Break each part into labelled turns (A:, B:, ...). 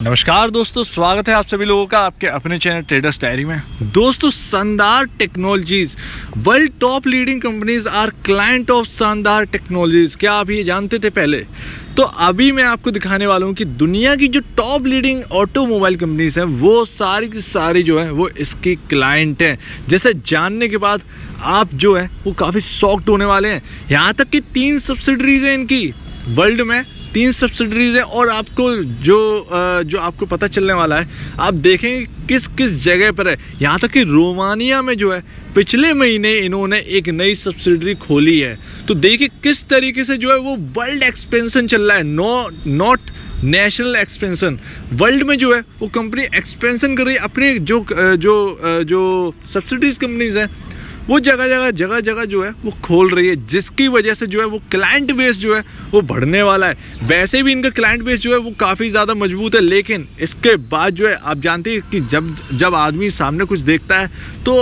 A: नमस्कार दोस्तों, स्वागत है आप सभी लोगों का आपके अपने चैनल ट्रेडर्स डायरी में। दोस्तों, Shandaar Technologies, world top leading companies are client of Shandaar Technologies. क्या आप ये जानते थे पहले? तो अभी मैं आपको दिखाने वाला हूँ कि दुनिया की जो टॉप लीडिंग ऑटोमोबाइल कंपनीज हैं वो सारी की सारी जो है वो इसकी क्लाइंट हैं। जैसे जानने के बाद आप जो है वो काफ़ी शॉक्ड होने वाले हैं। यहाँ तक कि 3 सब्सिडरीज हैं इनकी, वर्ल्ड में 3 सब्सिडरीज हैं। और आपको जो आपको पता चलने वाला है, आप देखेंगे किस किस जगह पर है। यहाँ तक कि रोमानिया में जो है पिछले महीने इन्होंने एक नई सब्सिडरी खोली है। तो देखिए किस तरीके से जो है वो वर्ल्ड एक्सपेंशन चल रहा है, नॉट नेशनल एक्सपेंशन। वर्ल्ड में जो है वो कंपनी एक्सपेंशन कर रही है। अपने जो सब्सिडीज कंपनीज हैं वो जगह जगह जो है वो खोल रही है, जिसकी वजह से जो है वो क्लाइंट बेस जो है वो बढ़ने वाला है। वैसे भी इनका क्लाइंट बेस जो है वो काफ़ी ज़्यादा मजबूत है, लेकिन इसके बाद जो है आप जानते हैं कि जब आदमी सामने कुछ देखता है तो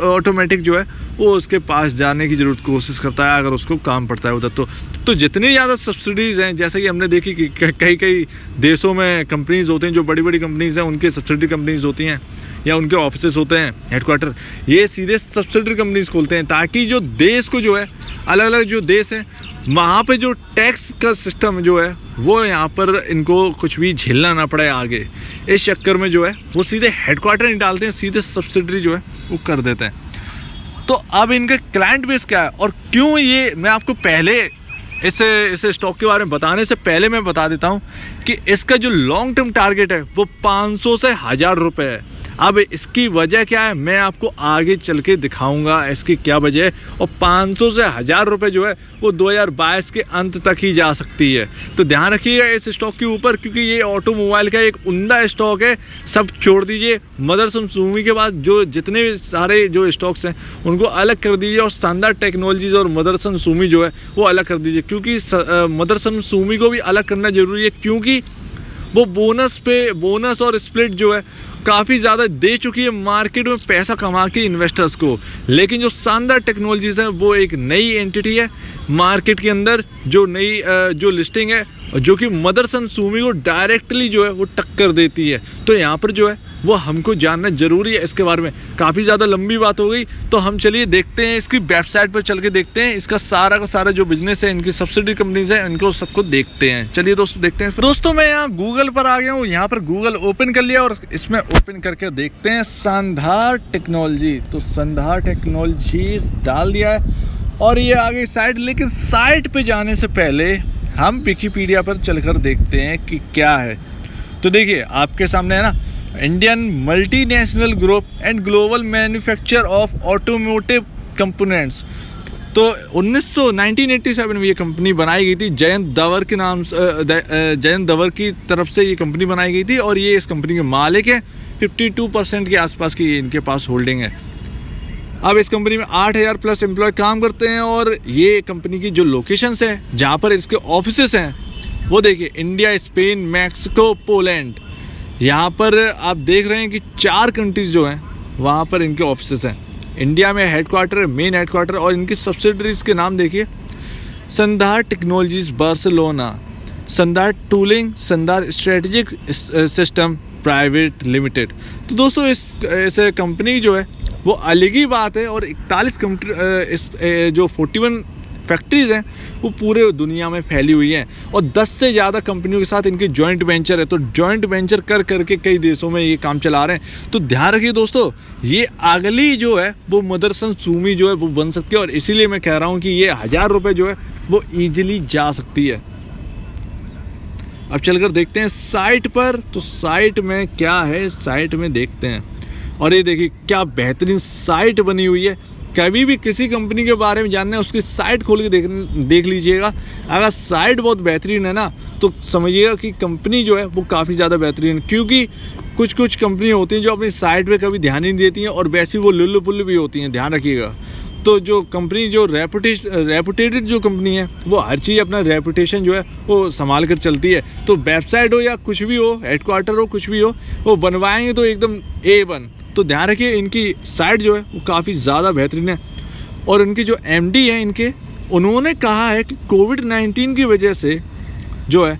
A: ऑटोमेटिक जो है वो उसके पास जाने की जरूरत कोशिश करता है, अगर उसको काम पड़ता है उधर। तो जितनी ज़्यादा सब्सिडीज़ हैं, जैसे कि हमने देखी कि कई देशों में कंपनीज़ होते हैं, जो बड़ी बड़ी कंपनीज़ हैं उनके सब्सिडरी कंपनीज़ होती हैं या उनके ऑफिसेस होते हैं, हेडक्वार्टर, ये सीधे सब्सिडरी कंपनीज खोलते हैं ताकि जो देश को जो है अलग अलग जो देश हैं वहाँ पे जो टैक्स का सिस्टम जो है वो यहाँ पर इनको कुछ भी झेलना ना पड़े आगे। इस चक्कर में जो है वो सीधे हेडक्वार्टर नहीं डालते हैं, सीधे सब्सिडरी जो है वो कर देते हैं। तो अब इनका क्लाइंट बेस क्या है और क्यों, ये मैं आपको पहले इस स्टॉक के बारे में बताने से पहले मैं बता देता हूँ कि इसका जो लॉन्ग टर्म टारगेट है वो 500 से 1000 रुपये है। अब इसकी वजह क्या है मैं आपको आगे चल के दिखाऊंगा इसकी क्या वजह है। और 500 से 1000 रुपये जो है वो 2022 के अंत तक ही जा सकती है। तो ध्यान रखिएगा इस स्टॉक के ऊपर, क्योंकि ये ऑटोमोबाइल का एक उम्दा स्टॉक है। सब छोड़ दीजिए, मदरसन सुमी के बाद जो जितने सारे जो स्टॉक्स हैं उनको अलग कर दीजिए और शानदार टेक्नोलॉजीज और मदरसन सुमी जो है वो अलग कर दीजिए, क्योंकि मदरसन सुमी को भी अलग करना जरूरी है, क्योंकि वो बोनस और स्प्लिट जो है काफ़ी ज़्यादा दे चुकी है मार्केट में पैसा कमा के इन्वेस्टर्स को। लेकिन जो शानदार टेक्नोलॉजीज है वो एक नई एंटिटी है मार्केट के अंदर, जो नई जो लिस्टिंग है जो कि मदरसन सुमी को डायरेक्टली जो है वो टक्कर देती है। तो यहाँ पर जो है वो हमको जानना जरूरी है इसके बारे में। काफ़ी ज़्यादा लंबी बात हो गई, तो हम चलिए देखते हैं इसकी वेबसाइट पर चल के देखते हैं इसका सारा का सारा जो बिजनेस है, इनकी सब्सिडी कंपनीज है, इनको सबको देखते हैं। चलिए दोस्तों देखते हैं। दोस्तों मैं यहाँ गूगल पर आ गया हूँ, यहाँ पर गूगल ओपन कर लिया और इसमें ओपन करके देखते हैं शानदार टेक्नोलॉजी। तो शानदार टेक्नोलॉजीज डाल दिया है और ये आ गई साइट। लेकिन साइट पे जाने से पहले हम विकिपीडिया पर चलकर देखते हैं कि क्या है। तो देखिए आपके सामने है ना, Indian multinational group and global manufacture of automotive components. तो 1987 में ये कंपनी बनाई गई थी, जयंत दवर के नाम जयंत दवर की तरफ से ये कंपनी बनाई गई थी और ये इस कंपनी के मालिक है। 52% के आसपास की इनके पास होल्डिंग है। अब इस कंपनी में 8000 प्लस एम्प्लॉय काम करते हैं और ये कंपनी की जो लोकेशंस है जहाँ पर इसके ऑफिसेस हैं वो देखिए, इंडिया, स्पेन, मैक्सिको, पोलैंड। यहाँ पर आप देख रहे हैं कि 4 कंट्रीज जो हैं वहाँ पर इनके ऑफिसेस हैं। इंडिया में हेडक्वार्टर, मेन हेडक्वार्टर, और इनकी सब्सिडरीज के नाम देखिए, शानदार टेक्नोलॉजीज बार्सिलोना, शानदार टूलिंग, शानदार स्ट्रेटेजिक सिस्टम प्राइवेट लिमिटेड। तो दोस्तों इस कंपनी जो है वो अलग ही बात है। और 41 जो 41 फैक्ट्रीज हैं वो पूरे दुनिया में फैली हुई हैं और 10 से ज़्यादा कंपनियों के साथ इनके जॉइंट वेंचर है। तो जॉइंट वेंचर कर करके कई देशों में ये काम चला रहे हैं। तो ध्यान रखिए दोस्तों, ये अगली जो है वो मदरसन सुमी जो है वो बन सकती है और इसीलिए मैं कह रहा हूँ कि ये 1000 रुपये जो है वो ईजिली जा सकती है। अब चलकर देखते हैं साइट पर। तो साइट में क्या है, साइट में देखते हैं। और ये देखिए क्या बेहतरीन साइट बनी हुई है। कभी भी किसी कंपनी के बारे में जानना है उसकी साइट खोल के देख लीजिएगा। अगर साइट बहुत बेहतरीन है ना तो समझिएगा कि कंपनी जो है वो काफ़ी ज़्यादा बेहतरीन है, क्योंकि कुछ कंपनी होती हैं जो अपनी साइट पे कभी ध्यान नहीं देती हैं और वैसी वो लुल्लु पुल्लु भी होती हैं, ध्यान रखिएगा। तो जो कंपनी जो रेपुटेटेड जो कंपनी है वो हर चीज़ अपना रेपुटेशन जो है वो संभाल कर चलती है। तो वेबसाइट हो या कुछ भी हो, हेडक्वार्टर हो, कुछ भी हो, वो बनवाएंगे तो एकदम A1। तो ध्यान रखिए इनकी साइट जो है वो काफ़ी ज़्यादा बेहतरीन है। और इनके जो MD हैं इनके, उन्होंने कहा है कि कोविड-19 की वजह से जो है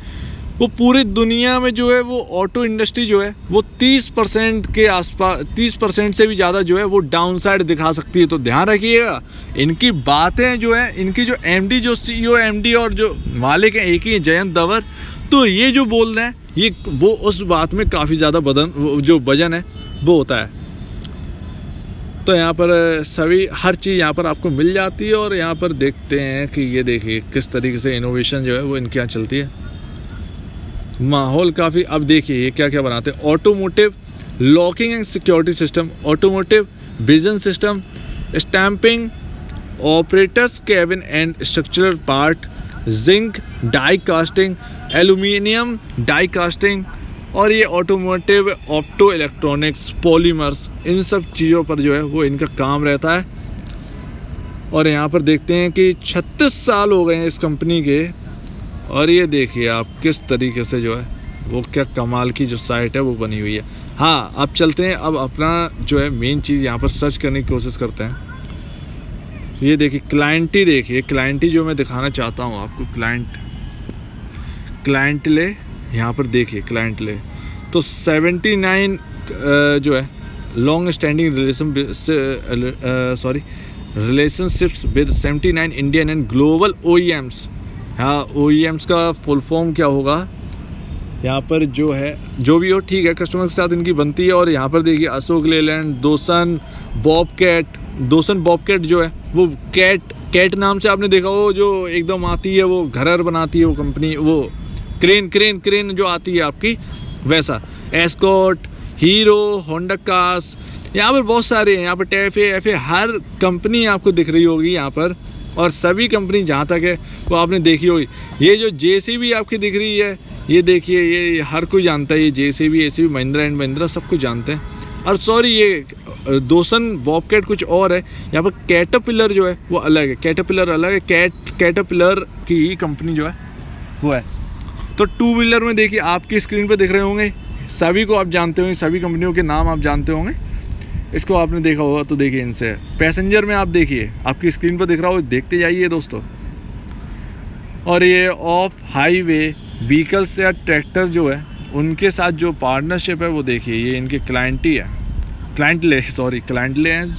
A: वो पूरी दुनिया में जो है वो ऑटो इंडस्ट्री जो है वो 30% के आसपास, 30% से भी ज़्यादा जो है वो डाउन साइड दिखा सकती है। तो ध्यान रखिएगा, इनकी बातें जो है, इनकी जो एमडी, जो सीईओ एमडी और जो मालिक हैं एक ही जयंत दवर, तो ये जो बोल रहे हैं ये वो उस बात में काफ़ी ज़्यादा जो वजन है वो होता है। तो यहाँ पर सभी हर चीज़ यहाँ पर आपको मिल जाती है। और यहाँ पर देखते हैं कि ये देखिए किस तरीके से इनोवेशन जो है वो इनके यहाँ चलती है। माहौल काफ़ी, अब देखिए ये क्या क्या बनाते हैं, automotive locking and security system, automotive vision system, stamping, operators cabin and structural part, zinc die casting, aluminium die casting, और ये ऑटोमोटिव ऑप्टो इलेक्ट्रॉनिक्स, पॉलीमर्स, इन सब चीज़ों पर जो है वो इनका काम रहता है। और यहाँ पर देखते हैं कि 36 साल हो गए हैं इस कंपनी के। और ये देखिए आप किस तरीके से जो है वो क्या कमाल की जो साइट है वो बनी हुई है। हाँ, अब चलते हैं, अब अपना जो है मेन चीज़ यहाँ पर सर्च करने की कोशिश करते हैं। तो ये देखिए क्लाइंटी, देखिए क्लाइंटी जो मैं दिखाना चाहता हूँ आपको, क्लाइंट ले, यहाँ पर देखिए क्लाइंट ले। तो 79 जो है long standing relationships with 79 Indian and global OEMs। हाँ, OEMs का फुल फॉर्म क्या होगा, यहाँ पर जो है जो भी हो ठीक है, कस्टमर के साथ इनकी बनती है। और यहाँ पर देखिए अशोक लेलैंड, दोसन बॉबकैट जो है वो कैट नाम से आपने देखा हो, जो एकदम आती है वो घर बनाती है वो कंपनी, वो क्रेन जो आती है आपकी, वैसा एस्कॉर्ट, हीरो, होंडा कार्स, यहाँ पर बहुत सारे हैं। यहाँ पर टेफे हर कंपनी आपको दिख रही होगी यहाँ पर। और सभी कंपनी जहाँ तक है वो आपने देखी होगी। ये जो JCB आपकी दिख रही है, ये देखिए, ये हर कोई जानता है, ये JCB ACB Mahindra and Mahindra सब कुछ जानते हैं। और सॉरी, ये दोसन बॉबकैट कुछ और है। यहाँ पर कैटरपिलर जो है वो अलग है, कैटरपिलर अलग है, कैटरपिलर की ही कंपनी जो है वो है। तो टू व्हीलर में देखिए आपकी स्क्रीन पर दिख रहे होंगे, सभी को आप जानते होंगे, सभी कंपनियों के नाम आप जानते होंगे, इसको आपने देखा होगा। तो देखिए इनसे पैसेंजर में आप देखिए आपकी स्क्रीन पर दिख रहा हो, देखते जाइए दोस्तों। और ये ऑफ हाईवे व्हीकल्स या ट्रैक्टर जो है उनके साथ जो पार्टनरशिप है वो देखिए, ये इनके क्लाइंट ले हैं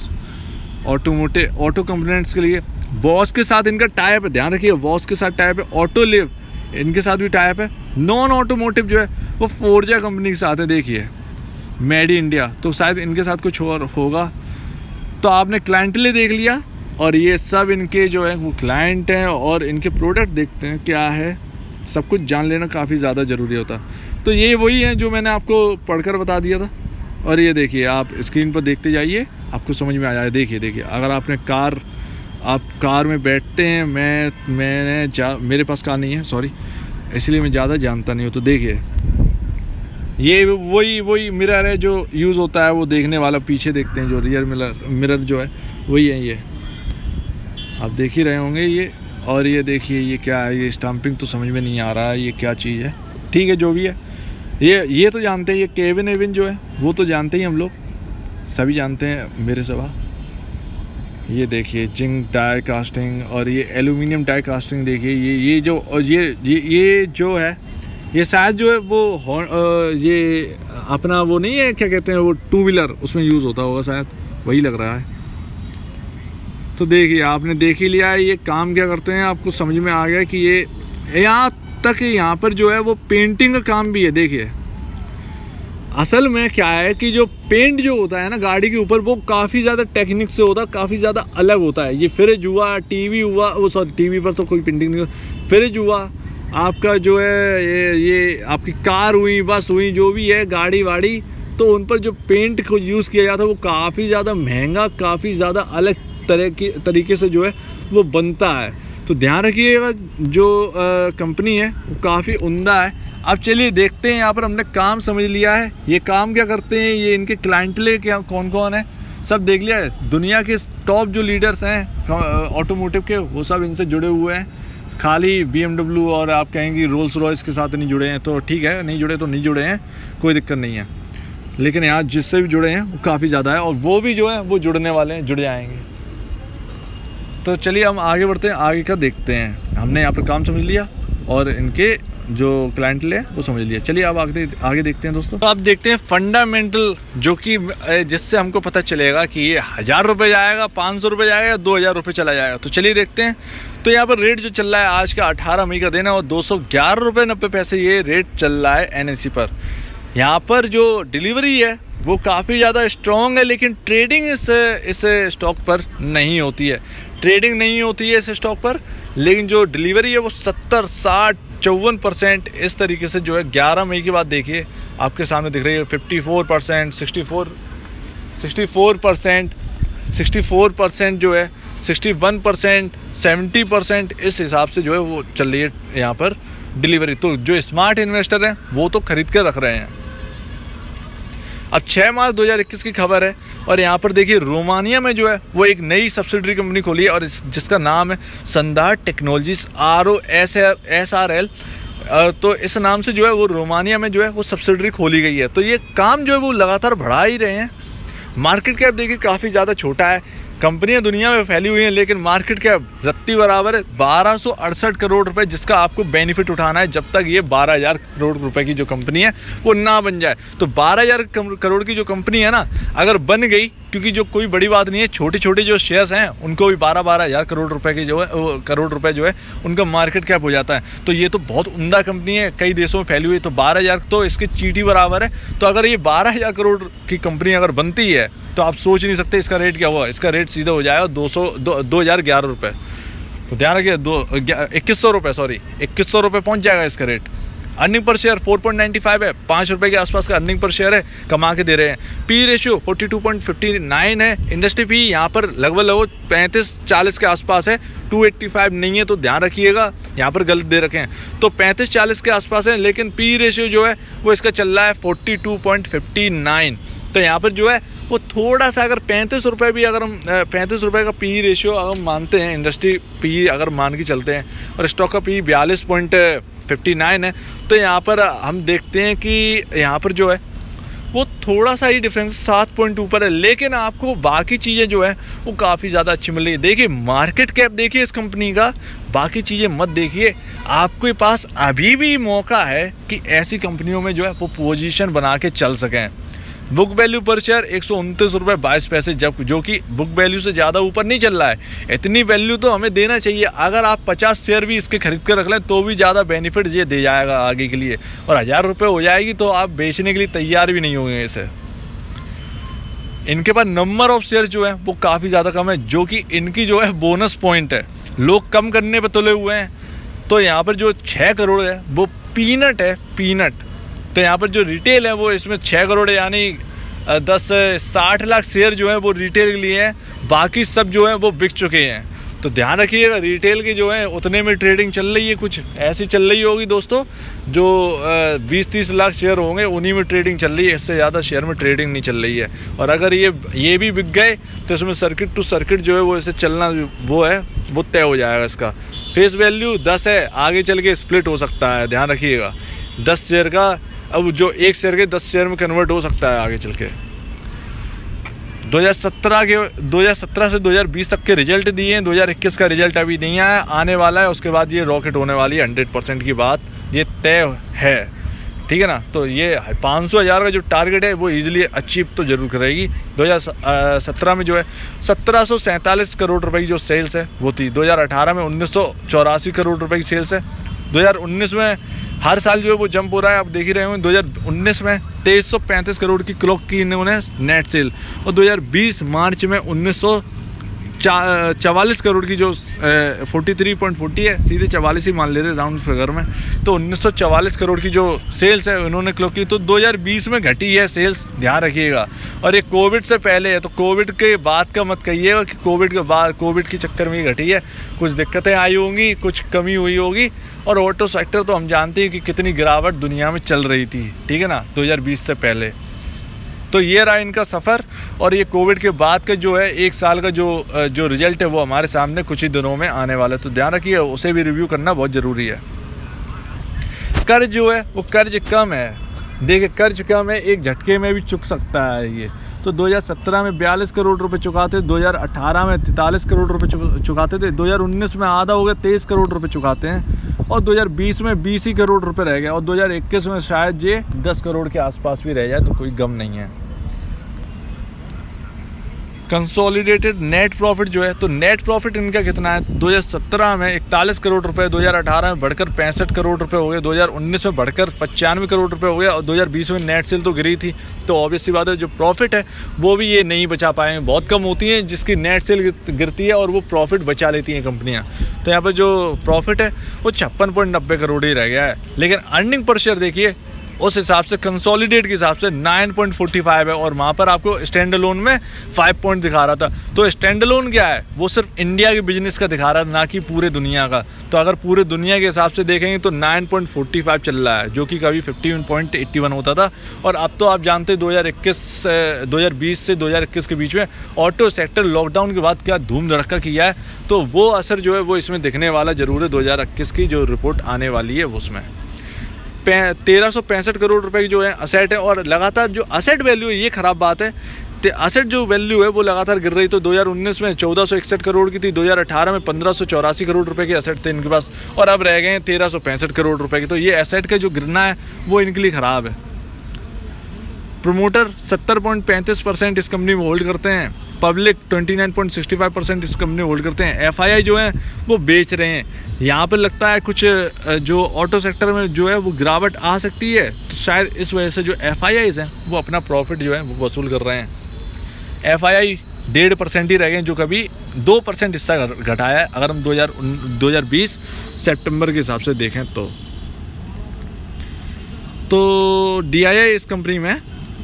A: ऑटो कंपोनेंट्स के लिए। बॉस के साथ इनका टाइप है, ध्यान रखिए, बॉस के साथ टाइप है। ऑटो लिव इनके साथ भी टाइप है। नॉन ऑटोमोटिव जो है वो फोर्जा कंपनी के साथ है, देखिए मेड इन इंडिया, तो शायद इनके साथ कुछ और होगा। तो आपने क्लाइंटले देख लिया, और ये सब इनके जो है वो क्लाइंट हैं, और इनके प्रोडक्ट देखते हैं क्या है, सब कुछ जान लेना काफ़ी ज़्यादा ज़रूरी होता। तो ये वही है जो मैंने आपको पढ़कर बता दिया था। और ये देखिए आप स्क्रीन पर देखते जाइए, आपको समझ में आ जाए। देखिए अगर आपने आप कार में बैठते हैं, मेरे पास कार नहीं है, सॉरी, इसलिए मैं ज़्यादा जानता नहीं हूँ। तो देखिए ये वही मिरर है जो यूज़ होता है, वो देखने वाला पीछे देखते हैं जो रियर मिरर जो है वही है, ये आप देख ही रहे होंगे ये। और ये देखिए ये क्या है, ये स्टैंपिंग तो समझ में नहीं आ रहा है ये क्या चीज़ है, ठीक है जो भी है। ये तो जानते हैं, ये केबिन एविन जो है वो तो जानते ही हम लोग, सभी जानते हैं मेरे सिवा। ये देखिए जिंक डाई कास्टिंग, और ये एल्यूमिनियम डाई कास्टिंग देखिए, ये जो है ये शायद जो है वो ये अपना वो नहीं है, क्या कहते हैं वो, टू व्हीलर, उसमें यूज़ होता होगा शायद, वही लग रहा है। तो देखिए आपने देख ही लिया है ये काम क्या करते हैं, आपको समझ में आ गया कि ये यहाँ तक यहाँ पर जो है वो पेंटिंग का काम भी है। देखिए असल में क्या है कि जो पेंट जो होता है ना गाड़ी के ऊपर, वो काफ़ी ज़्यादा टेक्निक से होता है, काफ़ी ज़्यादा अलग होता है। ये फ्रिज हुआ, टीवी हुआ, वो सॉरी टीवी पर तो कोई पेंटिंग नहीं हुआ, फ्रिज हुआ आपका जो है, ये आपकी कार हुई, बस हुई, जो भी है गाड़ी वाड़ी, तो उन पर जो पेंट को यूज़ किया जाता है वो काफ़ी ज़्यादा महंगा, काफ़ी ज़्यादा अलग तरीके से जो है वो बनता है। तो ध्यान रखिएगा, जो कंपनी है वो काफ़ी उम्दा है। अब चलिए देखते हैं, यहाँ पर हमने काम समझ लिया है, ये काम क्या करते हैं, ये इनके क्लाइंटले क्या कौन कौन है सब देख लिया है। दुनिया के टॉप जो लीडर्स हैं ऑटोमोटिव के, वो सब इनसे जुड़े हुए हैं। खाली BMW और आप कहेंगे रोल्स रॉयस के साथ नहीं जुड़े हैं, तो ठीक है, नहीं जुड़े तो नहीं जुड़े हैं, कोई दिक्कत नहीं है। लेकिन यहाँ जिससे भी जुड़े हैं वो काफ़ी ज़्यादा है, और वो भी जो है वो जुड़ने वाले हैं, जुड़ जाएंगे। तो चलिए हम आगे बढ़ते हैं, आगे का देखते हैं। हमने यहाँ पर काम समझ लिया, और इनके जो क्लाइंटल है वो समझ लिया। चलिए अब आगे देखते हैं दोस्तों। तो आप देखते हैं फंडामेंटल, जो कि जिससे हमको पता चलेगा कि ये 1000 रुपये जाएगा, 500 रुपये जाएगा या 2000 रुपये चला जाएगा। तो चलिए देखते हैं। तो यहाँ पर रेट जो चल रहा है आज का 18 मई का दिन है और 211 रुपये 90 पैसे ये रेट चल रहा है NSE पर। यहाँ पर जो डिलीवरी है वो काफ़ी ज़्यादा स्ट्रॉन्ग है, लेकिन ट्रेडिंग इस स्टॉक पर नहीं होती है। ट्रेडिंग नहीं होती है इस स्टॉक पर, लेकिन जो डिलीवरी है वो 70, 60, 54% इस तरीके से जो है 11 मई के बाद देखिए आपके सामने दिख रही है। 54%, 64% जो है, 61%, 70% इस हिसाब से जो है वो चल रही है यहाँ पर डिलीवरी। तो जो स्मार्ट इन्वेस्टर हैं वो तो खरीद कर रख रहे हैं। अब 6 मार्च 2021 की खबर है और यहाँ पर देखिए रोमानिया में जो है वो एक नई सब्सिडरी कंपनी खोली है और जिसका नाम है संदार टेक्नोलॉजीज ROSRL। तो इस नाम से जो है वो रोमानिया में जो है वो सब्सिडरी खोली गई है। तो ये काम जो है वो लगातार बढ़ा ही रहे हैं। मार्केट कैप देखिए काफ़ी ज़्यादा छोटा है, कंपनियां दुनिया में फैली हुई हैं, लेकिन मार्केट कैप रत्ती बराबर है 1268 करोड़ रुपए, जिसका आपको बेनिफिट उठाना है जब तक ये 12,000 करोड़ रुपए की जो कंपनी है वो ना बन जाए। तो 12,000 करोड़ की जो कंपनी है ना, अगर बन गई, क्योंकि जो कोई बड़ी बात नहीं है, छोटे छोटे जो शेयर्स हैं उनको भी 12,000 करोड़ रुपए की जो है करोड़ रुपए जो है उनका मार्केट कैप हो जाता है। तो ये तो बहुत उम्दा कंपनी है, कई देशों में फैली हुई। तो 12,000 तो इसकी चीटी बराबर है। तो अगर ये 12,000 करोड़ की कंपनी अगर बनती है तो आप सोच नहीं सकते इसका रेट क्या हुआ। इसका रेट सीधा हो जाएगा 2,011 रुपये। तो ध्यान रखिए 2100 रुपये, सॉरी 2100 रुपये पहुँच जाएगा इसका रेट। अर्निंग पर शेयर 4.95 है, 5 रुपये के आसपास का अर्निंग पर शेयर है, कमा के दे रहे हैं। पी रेशियो 42.59 है। इंडस्ट्री पी यहाँ पर लगभग 35-40 के आसपास है, 285 नहीं है। तो ध्यान रखिएगा यहाँ पर गलत दे रखे हैं। तो 35-40 के आसपास है, लेकिन पी रेशियो जो है वो इसका चल रहा है 42.59। तो यहाँ पर जो है वो थोड़ा सा, अगर 35 रुपये भी, अगर हम 35 रुपये का पी रेशियो अगर मानते हैं, इंडस्ट्री पी अगर मान के चलते हैं, और स्टॉक का पी 42.59 है, तो यहाँ पर हम देखते हैं कि यहाँ पर जो है वो थोड़ा सा ही डिफरेंस 7 पॉइंट ऊपर है, लेकिन आपको बाकी चीज़ें जो है वो काफ़ी ज़्यादा अच्छी मिल रही है। देखिए मार्केट कैप देखिए इस कंपनी का, बाकी चीज़ें मत देखिए। आपके पास अभी भी मौका है कि ऐसी कंपनियों में जो है वो पोजीशन बना के चल सकें। बुक वैल्यू पर शेयर 129 रुपये 22 पैसे, जब जो कि बुक वैल्यू से ज़्यादा ऊपर नहीं चल रहा है। इतनी वैल्यू तो हमें देना चाहिए। अगर आप 50 शेयर भी इसके खरीद कर रख लें तो भी ज़्यादा बेनिफिट ये दे जाएगा आगे के लिए, और 1000 रुपये हो जाएगी तो आप बेचने के लिए तैयार भी नहीं होंगे इसे। इनके पास नंबर ऑफ शेयर जो है वो काफ़ी ज़्यादा कम है, जो कि इनकी जो है बोनस पॉइंट है। लोग कम करने पर तुले हुए हैं। तो यहाँ पर जो 6 करोड़ है वो पीनट है, पीनट। तो यहाँ पर जो रिटेल है वो इसमें 6 करोड़ यानी 60 लाख शेयर जो है वो रिटेल के लिए है, बाकी सब जो है वो बिक चुके हैं। तो ध्यान रखिएगा रिटेल की जो है उतने में ट्रेडिंग चल रही है, कुछ ऐसी चल रही होगी दोस्तों। जो 20-30 लाख शेयर होंगे उन्हीं में ट्रेडिंग चल रही है, इससे ज़्यादा शेयर में ट्रेडिंग नहीं चल रही है। और अगर ये भी बिक गए तो इसमें सर्किट टू सर्किट जो है वो ऐसे चलना वो है वो तय हो जाएगा। इसका फेस वैल्यू 10 है, आगे चल के स्प्लिट हो सकता है, ध्यान रखिएगा। 10 शेयर का अब जो 1 शेयर के 10 शेयर में कन्वर्ट हो सकता है आगे चल के। 2017 से 2020 तक के रिजल्ट दिए हैं, 2021 का रिजल्ट अभी नहीं आया, आने वाला है। उसके बाद ये रॉकेट होने वाली है, 100% की बात ये तय है, ठीक है ना। तो ये 500,000 का जो टारगेट है वो इजीली अचीव तो जरूर करेगी। 2017 में जो है 1747 करोड़ रुपए की जो सेल्स है वो थी। 2018 में 1984 करोड़ रुपए की सेल्स है। 2019 में हर साल जो है वो जंप हो रहा है, आप देख ही रहे होंगे। 2019 में 2335 करोड़ की क्लॉक की इन्होंने नेट सेल, और 2020 मार्च में 1944 करोड़ की जो 43.40 है, सीधे 44 ही मान ले रहे राउंड फिगर में। तो 1944 करोड़ की जो सेल्स है उन्होंने क्लॉक की। तो 2020 में घटी है सेल्स, ध्यान रखिएगा। और ये कोविड से पहले है, तो कोविड के बाद का मत कहिएगा कि कोविड के बाद, कोविड के चक्कर में घटी है। कुछ दिक्कतें आई होंगी, कुछ कमी हुई होगी। और ऑटो सेक्टर तो हम जानते हैं कि कितनी गिरावट दुनिया में चल रही थी, ठीक है ना, 2020 से पहले। तो ये रहा इनका सफ़र। और ये कोविड के बाद का जो है 1 साल का जो रिजल्ट है वो हमारे सामने कुछ ही दिनों में आने वाला है। तो ध्यान रखिए, उसे भी रिव्यू करना बहुत ज़रूरी है। कर्ज जो है वो कर्ज कम है, देखिए कर्ज कम है, एक झटके में भी चुक सकता है ये। तो 2017 में 42 करोड़ रुपए चुकाते, 2018 में 43 करोड़ रुपए चुकाते थे, 2019 में आधा हो गया 23 करोड़ रुपए चुकाते हैं। और 2020 में 20 ही करोड़ रुपए रह गया और 2021 में शायद ये 10 करोड़ के आसपास भी रह जाए तो कोई गम नहीं है। कंसोलिडेटेड नेट प्रॉफिट जो है, तो नेट प्रॉफिट इनका कितना है, 2017 में 41 करोड़ रुपए, 2018 में बढ़कर 65 करोड़ रुपए हो गए, 2019 में बढ़कर 95 करोड़ रुपए हो गए और 2020 में नेट सेल तो गिरी थी, तो ऑब्वियसली बात है जो प्रॉफिट है वो भी ये नहीं बचा पाए। बहुत कम होती हैं जिसकी नेट सेल गिरती है और वो प्रॉफिट बचा लेती हैं कंपनियाँ। तो यहाँ पर जो प्रॉफिट है वो 56.90 करोड़ ही रह गया है। लेकिन अर्निंग पर शेयर देखिए उस हिसाब से कंसोलिडेट के हिसाब से 9.45 है और वहाँ पर आपको स्टैंड अलोन में 5 पॉइंट दिखा रहा था। तो स्टैंड अलोन क्या है, वो सिर्फ इंडिया के बिजनेस का दिखा रहा था, ना कि पूरे दुनिया का। तो अगर पूरे दुनिया के हिसाब से देखेंगे तो 9.45 चल रहा है, जो कि कभी 15.81 होता था। और अब तो आप जानते 2020 से 2021 के बीच में ऑटो सेक्टर लॉकडाउन के बाद क्या धूम धड़का किया है, तो वो असर जो है वो इसमें दिखने वाला जरूर है। 2021 की जो रिपोर्ट आने वाली है वो उसमें 1365 करोड़ रुपए की जो है असेट है और लगातार जो असेट वैल्यू है, ये ख़राब बात है, तो असेट जो वैल्यू है वो लगातार गिर रही। तो 2019 में 1461 करोड़ की थी, 2018 में 1584 करोड़ रुपए के असेट थे इनके पास और अब रह गए हैं 1365 करोड़ रुपए के। तो ये असेट का जो गिरना है वो इनके लिए ख़राब है। प्रोमोटर 70.35% इस कंपनी में होल्ड करते हैं, पब्लिक 29.65% इस कंपनी होल्ड करते हैं, FII जो है वो बेच रहे हैं। यहाँ पर लगता है कुछ जो ऑटो सेक्टर में जो है वो गिरावट आ सकती है, तो शायद इस वजह से जो FIIs हैं वो अपना प्रॉफिट जो है वो वसूल कर रहे हैं। FII 1.5% ही रह गए, जो कभी 2% हिस्सा घटाया है अगर हम 2020 सितंबर के हिसाब से देखें तो DII इस कंपनी में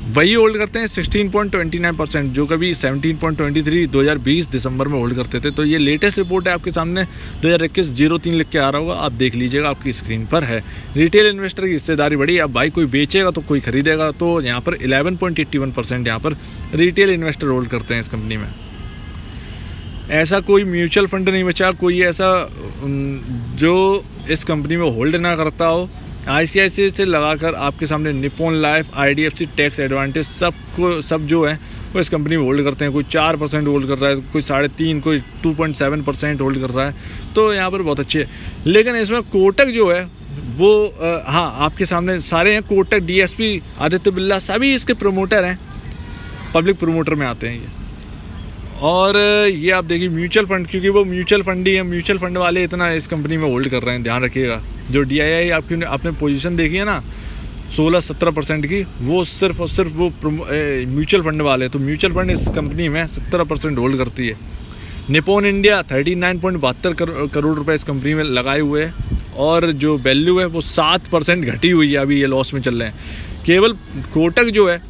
A: वही होल्ड करते हैं 16.29%, जो कभी 17.23 2020 दिसंबर में होल्ड करते थे। तो ये लेटेस्ट रिपोर्ट है आपके सामने, 2021-03 लिख के आ रहा होगा, आप देख लीजिएगा, आपकी स्क्रीन पर है। रिटेल इन्वेस्टर की हिस्सेदारी बढ़ी, अब भाई कोई बेचेगा तो कोई खरीदेगा, तो यहाँ पर 11.81% यहाँ पर रिटेल इन्वेस्टर होल्ड करते हैं इस कंपनी में। ऐसा कोई म्यूचुअल फंड नहीं बचा, कोई ऐसा जो इस कंपनी में होल्ड ना करता हो। ICICI से लगाकर आपके सामने Nippon life, IDFC, tax advantage सब जो है वो इस कंपनी में होल्ड करते हैं। कोई 4% होल्ड कर रहा है, कोई 3.5%, कोई 2.7% होल्ड कर रहा है, तो यहाँ पर बहुत अच्छे है। लेकिन इसमें कोटक जो है वो हाँ आपके सामने सारे हैं, कोटक, DSP, आदित्य बिरला, सभी इसके प्रमोटर हैं, पब्लिक प्रमोटर में आते हैं ये। और ये आप देखिए म्यूचुअल फंड, क्योंकि वो म्यूचुअल फंड ही है, म्यूचुअल फंड वाले इतना इस कंपनी में होल्ड कर रहे हैं, ध्यान रखिएगा। जो DII आपने पोजीशन देखी है ना 16-17% की, वो सिर्फ और सिर्फ वो म्यूचुअल फंड वाले, तो म्यूचुअल फंड इस कंपनी में 17% होल्ड करती है। निप्पॉन इंडिया 39.72 करोड़ रुपए इस कंपनी में लगाए हुए हैं और जो वैल्यू है वो 7% घटी हुई है, अभी ये लॉस में चल रहे हैं। केवल कोटक जो है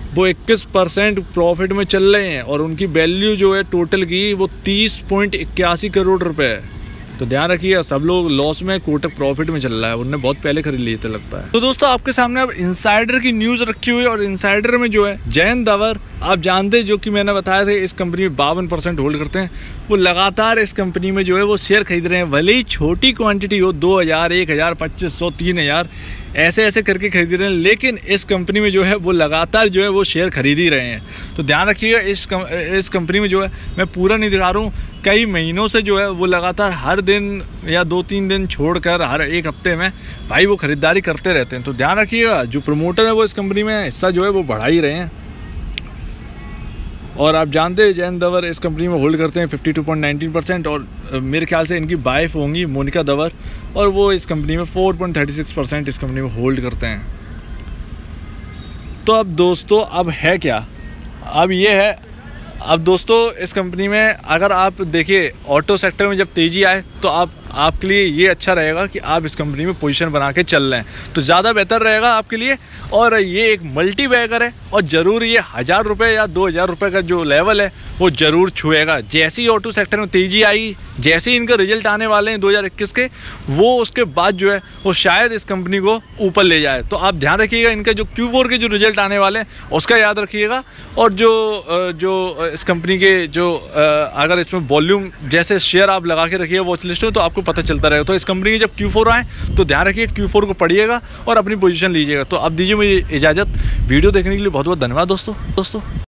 A: वो 21% प्रॉफिट में चल रहे हैं और उनकी वैल्यू जो है टोटल की वो 30.81 करोड़ रुपए है। तो ध्यान रखिए, सब लोग लॉस में, कोटक प्रॉफिट में चल रहा है, उन्होंने बहुत पहले खरीद लिए थे लगता है। तो दोस्तों आपके सामने अब इनसाइडर की न्यूज़ रखी हुई है और इनसाइडर में जो है जयंत दवर, आप जानते हैं, जो कि मैंने बताया था इस कंपनी में 52% होल्ड करते हैं, वो लगातार इस कंपनी में जो है वो शेयर खरीद रहे हैं, भले ही छोटी क्वांटिटी हो, 2000, 1000, 2500, 3000 ऐसे करके खरीद रहे हैं, लेकिन इस कंपनी में जो है वो लगातार जो है वो शेयर खरीद ही रहे हैं। तो ध्यान रखिएगा, इस कंपनी में जो है मैं पूरा नहीं दिखा रहा हूँ, कई महीनों से जो है वो लगातार हर दिन या 2-3 दिन छोड़कर हर एक हफ्ते में भाई वो खरीदारी करते रहते हैं। तो ध्यान रखिएगा, जो प्रमोटर है वो इस कंपनी में हिस्सा जो है वो बढ़ा ही रहे हैं। और आप जानते हैं जयंत दवर इस कंपनी में होल्ड करते हैं 52.19% और मेरे ख्याल से इनकी वाइफ होंगी मोनिका दवर, और वो इस कंपनी में 4.36% इस कंपनी में होल्ड करते हैं। तो अब दोस्तों अब है क्या, अब ये है, अब दोस्तों इस कंपनी में अगर आप देखिए ऑटो सेक्टर में जब तेज़ी आए तो आपके लिए ये अच्छा रहेगा कि आप इस कंपनी में पोजीशन बना के चल रहे हैं, तो ज़्यादा बेहतर रहेगा आपके लिए। और ये एक मल्टी बैगर है और ज़रूर ये 1000 रुपये या 2000 रुपये का जो लेवल है वो ज़रूर छुएगा। जैसे ही ऑटो सेक्टर में तेज़ी आई, जैसे ही इनके रिजल्ट आने वाले हैं 2021 के, वो उसके बाद जो है वो शायद इस कंपनी को ऊपर ले जाए। तो आप ध्यान रखिएगा, इनका जो Q4 के जो रिजल्ट आने वाले हैं उसका याद रखिएगा। और जो इस कंपनी के जो अगर इसमें वॉल्यूम जैसे शेयर आप लगा के रखिए वॉच लिस्ट में, तो आपको पता चलता रहेगा। तो इस कंपनी की जब Q4 आए तो ध्यान रखिए, Q4 को पढ़िएगा और अपनी पोजीशन लीजिएगा। तो अब दीजिए मुझे इजाज़त। वीडियो देखने के लिए बहुत बहुत धन्यवाद दोस्तों।